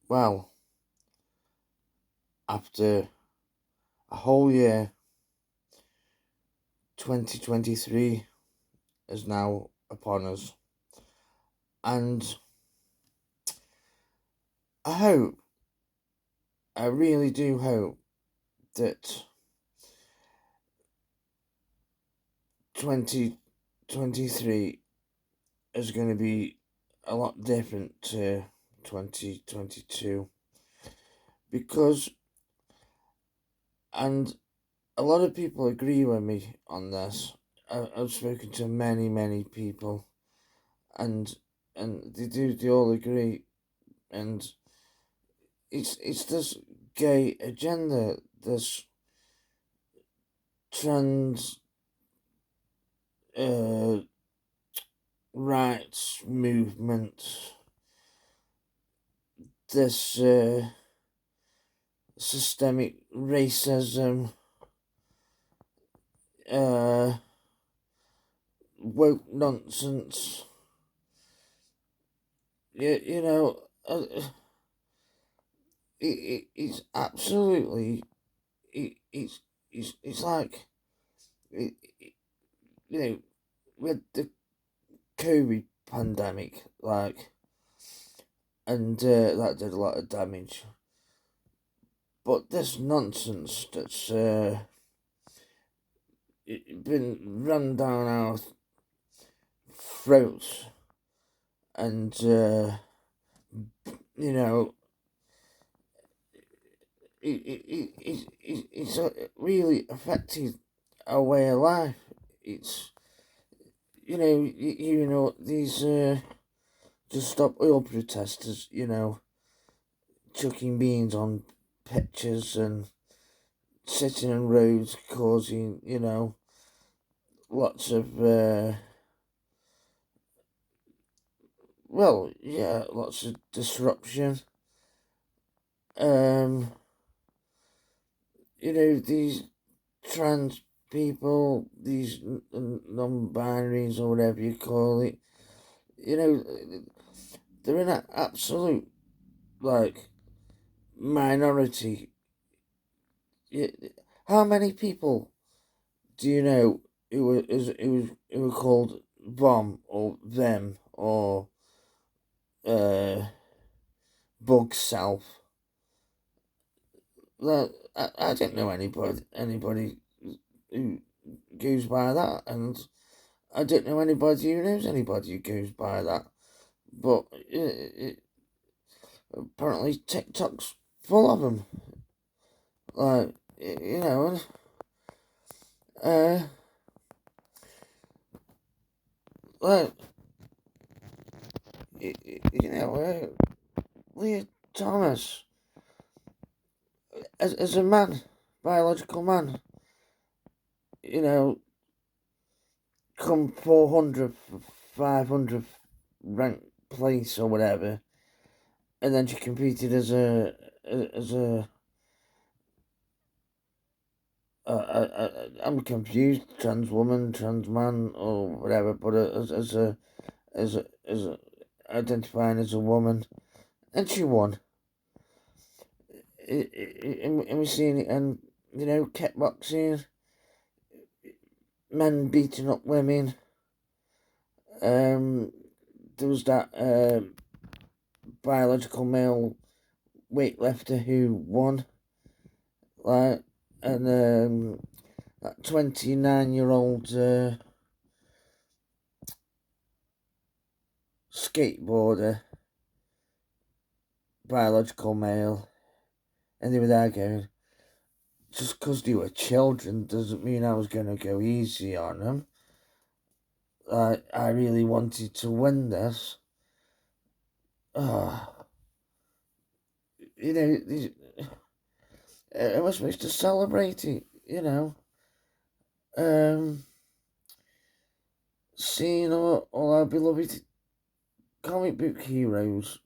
Well, after a whole year, 2023 is now upon us. And I really do hope that 2023 is going to be a lot different to 2022. Because, and a lot of people agree with me on this. I've spoken to many people, and they all agree, and it's this gay agenda, this trans uh, rights movement, this systemic racism, uh, woke nonsense. You know, it's absolutely, it's like, it, you know, with the COVID pandemic, like, and that did a lot of damage. But this nonsense that's been run down our throats, and you know, it's really affected our way of life. It's these just stop oil protesters, chucking beans on pictures and sitting in roads, causing lots of lots of disruption. Um, these trans people, these non-binaries or whatever you call it, they're an absolute, like, minority. How many people do you know who were called Vom or Them or uh, Bug Self? That I don't know anybody who goes by that, and I don't know anybody who knows anybody who goes by that. But apparently TikTok's full of them. Like, uh, like, Leah Thomas, as a man, biological man, you know, come 400, 500 ranked place or whatever, and then she competed as a I'm confused, trans woman, trans man, or whatever, but as a identifying as a woman, and she won. And we're seeing it, and kickboxing, men beating up women. There was that biological male weightlifter who won, like, and that 29-year-old skateboarder, biological male, and they were there going, just because they were children doesn't mean I was going to go easy on them. I really wanted to win this. Oh, I was supposed to celebrate it. Um, Seeing all our beloved comic book heroes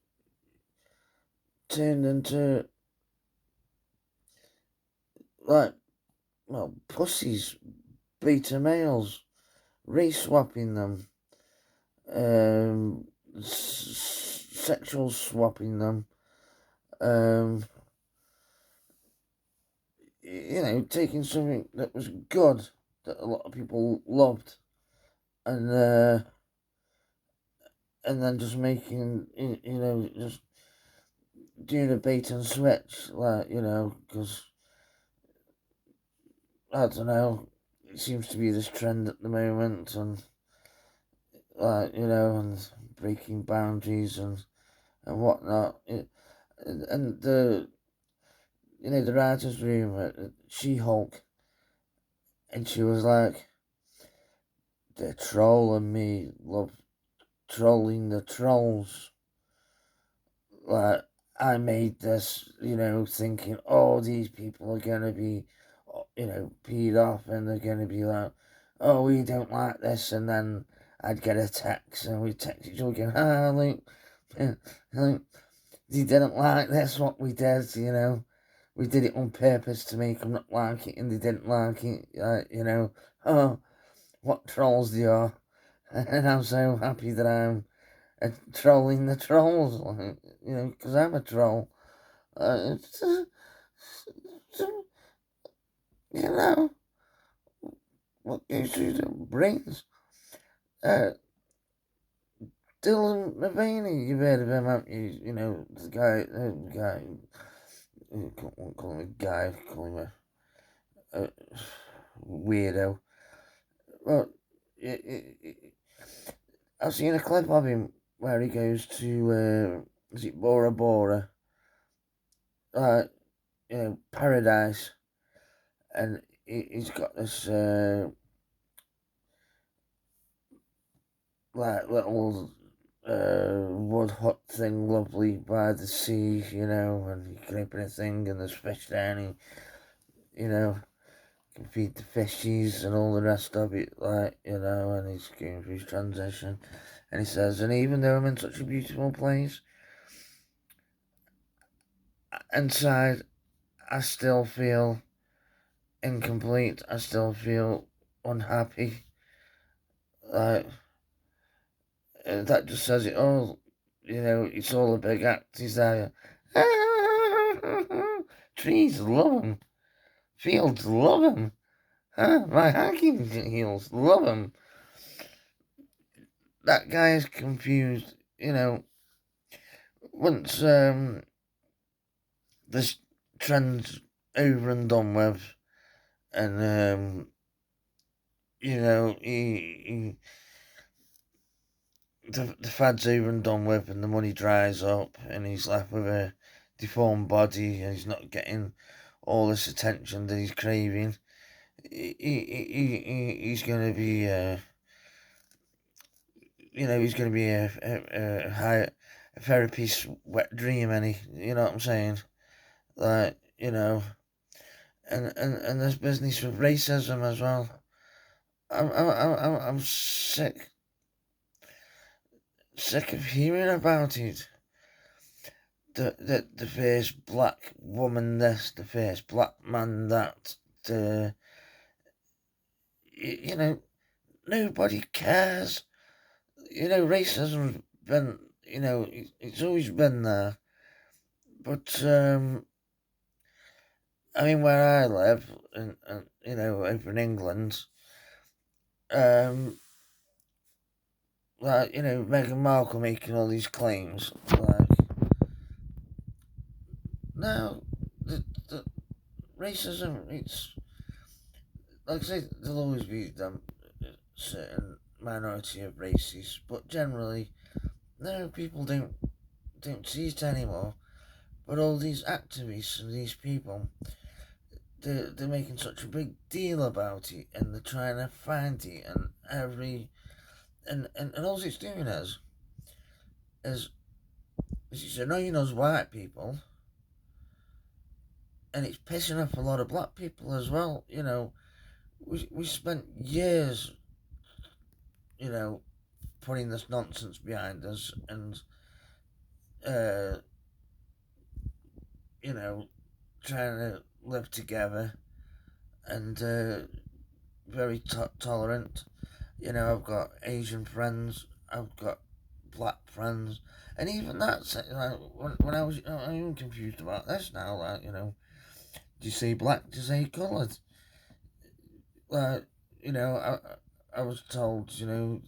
turned into, like, well, pussies, beta males, race swapping them, sexual swapping them, taking something that was good, that a lot of people loved, and then just making, just doing a bait and switch, like, because, I don't know, it seems to be this trend at the moment, and, like, and breaking boundaries and whatnot. And the writer's room at She-Hulk, and she was like, the troll and me love trolling the trolls. Like, I made this, thinking, oh, these people are going to be, peed off, and they're going to be like, oh, we don't like this, and then I'd get a text, and we'd text each other again, like, they didn't like this, what we did, we did it on purpose to make them not like it, and they didn't like it, oh, what trolls they are, and I'm so happy that I'm trolling the trolls, like, because I'm a troll. It's, you know, what goes through the brains. Dylan Mulvaney, you've heard of him, haven't you? The guy, won't call him a guy, call him a weirdo. Well, I've seen a clip of him where he goes to, is it Bora Bora? Paradise, and he's got this like little wood hut thing, lovely by the sea, and you can open a thing and there's fish there, and he, can feed the fishies and all the rest of it, like, and he's going through his transition, and he says, and even though I'm in such a beautiful place, inside I still feel incomplete, I still feel unhappy, like, that just says it all. It's all a big act. He's there. Trees love him. Fields love him. My hiking heels love him. That guy is confused. Once this trend's over and done with, and he the fad's over and done with, and the money dries up, and he's left with a deformed body, and he's not getting all this attention that he's craving. He's going to be, he's going to be a therapist's wet dream, and you know what I'm saying? Like, and there's business with racism as well. I'm sick of hearing about it. The first black woman this, the first black man that, nobody cares. Racism's been, it's always been there. But, I mean, where I live, over in England, like, Meghan Markle making all these claims, like, no, the racism, it's, like I say, there'll always be certain minority of races, but generally, no, people don't see it anymore. But all these activists and these people, they're making such a big deal about it, and they're trying to find it, and all it's doing is it's annoying us white people, and it's pissing off a lot of black people as well. We spent years, putting this nonsense behind us, and trying to live together, and very tolerant. I've got Asian friends, I've got black friends, and even that, like, when I was, I'm even confused about this now. Like, do you say black? Do you say coloured? Like, I was told, some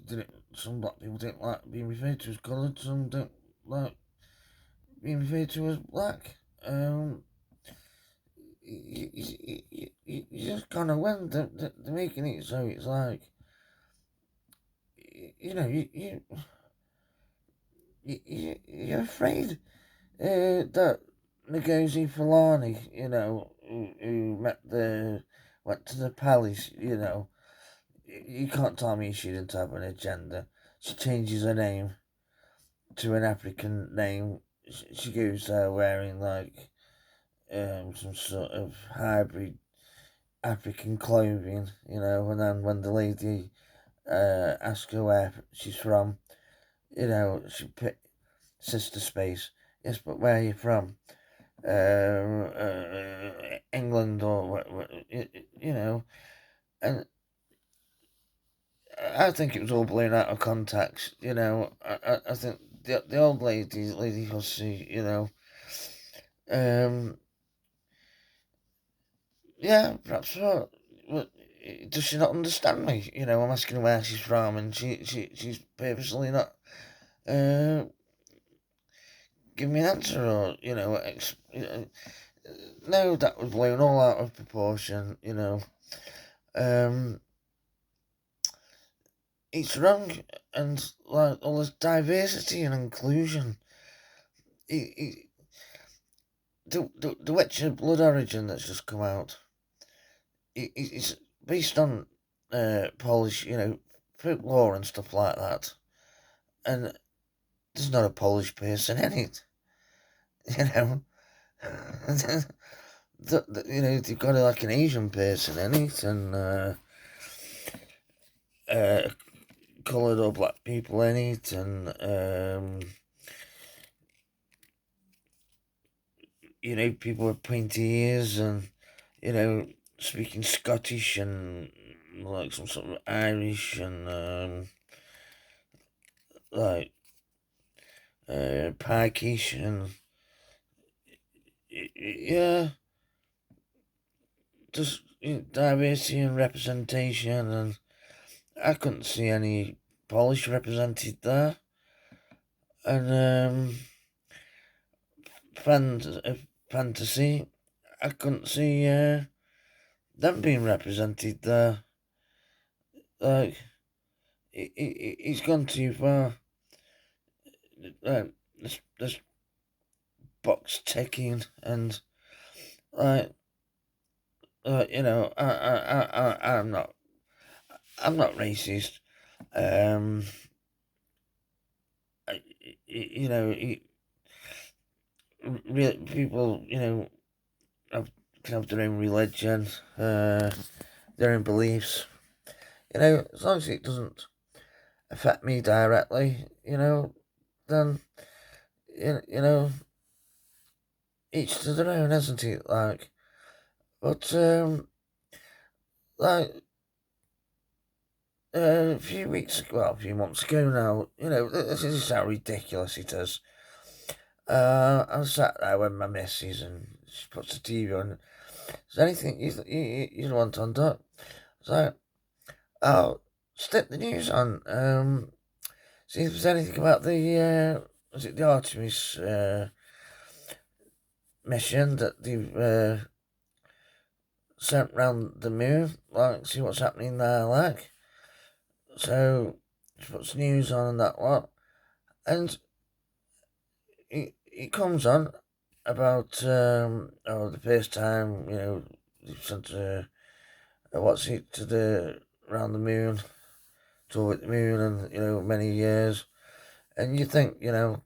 black people don't like being referred to as coloured, some don't like being referred to as black. You just kind of win. They're making it so it's like, you know, you're afraid that Ngozi Fulani, who went to the palace, you can't tell me she didn't have an agenda. She changes her name to an African name. She goes there wearing like some sort of hybrid African clothing, and then when the lady asks her where she's from, she put Sister Space. Yes, but where are you from? England or and I think it was all blown out of context. I think the old Lady Hussey, yeah, perhaps what, does she not understand me? I'm asking her where she's from, and she's purposely not giving me an answer, or no, that was blown all out of proportion. It's wrong, and like all this diversity and inclusion. The Witcher Blood Origin that's just come out. It's based on Polish, folklore and stuff like that, and there's not a Polish person in it. You know, they've got like an Asian person in it, and coloured or black people in it, and people with pointy ears, and speaking Scottish and like some sort of Irish, and like Pikeys, and yeah, just diversity and representation, and I couldn't see any Polish represented there, and fantasy, I couldn't see them being represented there. Like, it's gone too far. This box ticking, and like, I'm not racist. Um, you know, people, can have their own religion, their own beliefs. As long as it doesn't affect me directly, then each to their own, isn't it? Like, but like a few a few months ago now, this is how ridiculous it is. I sat there with my missus, and she puts the TV on. Is there anything you want on, Doc? So, I'll stick the news on. See if there's anything about the was it the Artemis mission that they've sent round the moon. Like, see what's happening there, like. So, she puts news on and that lot, and it comes on about the first time they've sent what's it to the around the moon, to orbit the moon, and many years, and you think how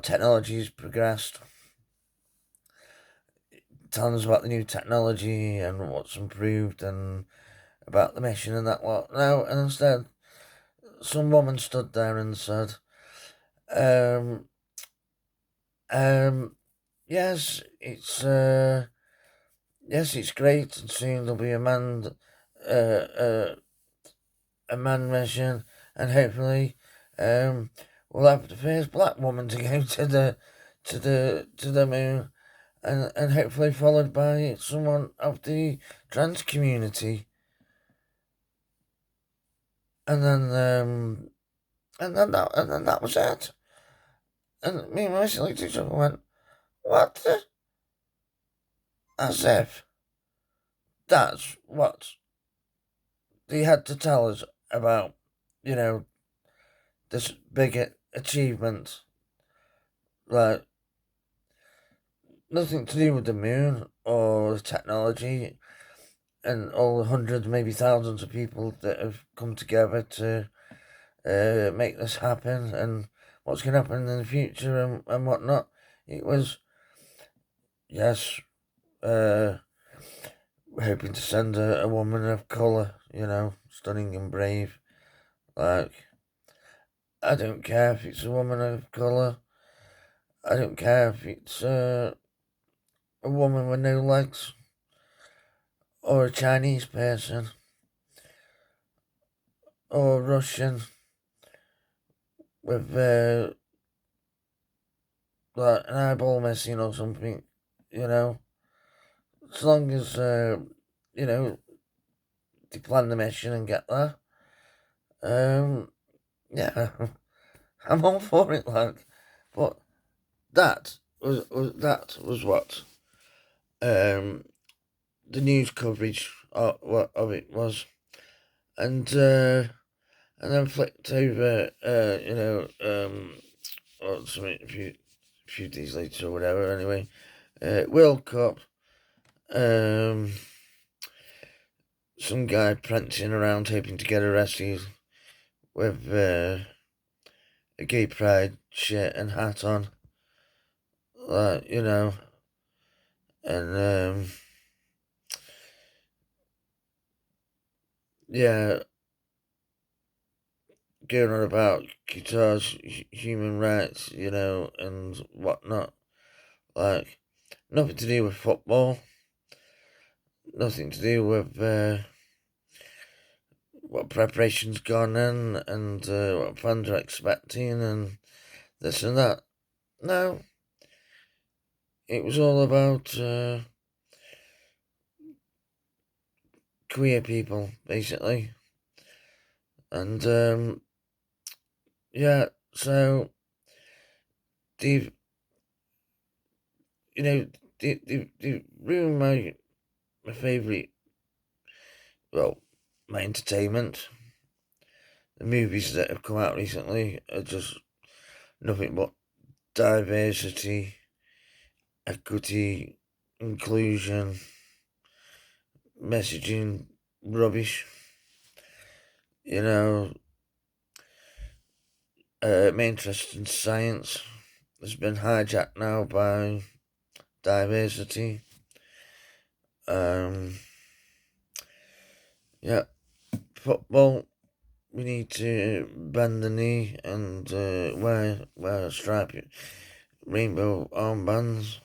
technology's progressed, telling us about the new technology and what's improved and about the mission and that lot. No, and instead, some woman stood there and said, yes, it's great, and soon there'll be a man mission, and hopefully, we'll have the first black woman to go to the moon, and hopefully followed by someone of the trans community. And then that was it. And me and Mercy looked at each other and went, "What the?" As if that's what they had to tell us about, this big achievement. Like, nothing to do with the moon or the technology and all the hundreds, maybe thousands of people that have come together to make this happen and what's going to happen in the future and whatnot. It was, yes, hoping to send a woman of colour, stunning and brave. Like, I don't care if it's a woman of colour. I don't care if it's a woman with no legs or a Chinese person or a Russian with like an eyeball missing or something, as long as they plan the mission and get there. Yeah, I'm all for it, like, but that was what the news coverage of it was, and then flicked over, or something a few days later or whatever. Anyway, World Cup. Some guy prancing around hoping to get arrested with a gay pride shirt and hat on, like, and yeah, going on about Qatar's human rights, and whatnot. Like, nothing to do with football, nothing to do with what preparation's gone in and what fans are expecting and this and that. No, it was all about queer people, basically. And yeah, so they've they've ruined my favourite, well, my entertainment. The movies that have come out recently are just nothing but diversity, equity, inclusion, messaging rubbish. My interest in science has been hijacked now by diversity. Yeah, football, we need to bend the knee and wear striped rainbow armbands.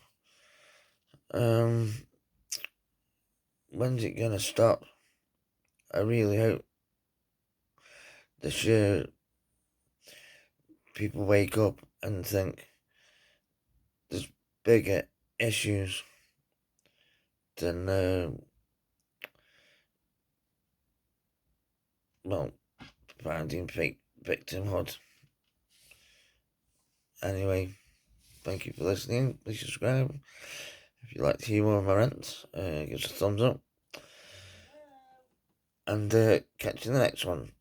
When's it gonna stop? I really hope this year people wake up and think there's bigger issues than finding fake victimhood. Anyway, thank you for listening. Please subscribe. If you'd like to hear more of my rants, give us a thumbs up. And catch you in the next one.